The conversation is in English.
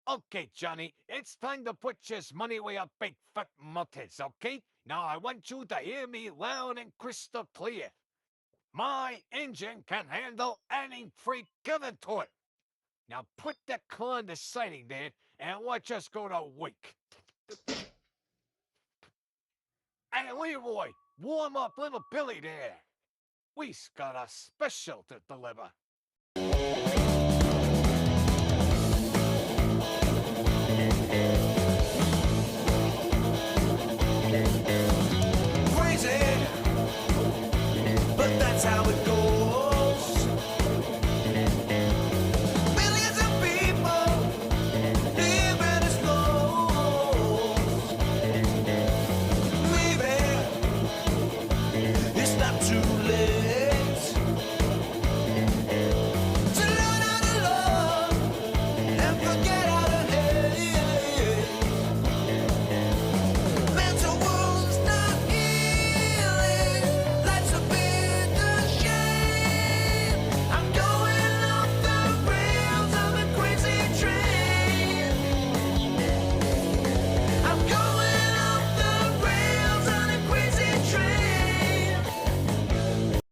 Okay, Johnny, it's time to put your money where your big fat mouth is, okay? Now I want you to hear me loud and crystal clear. My engine can handle any freight given to it. Now put that car in the siding there and watch us go to work. Hey, Leroy, warm up little Billy there. We've got a special to deliver.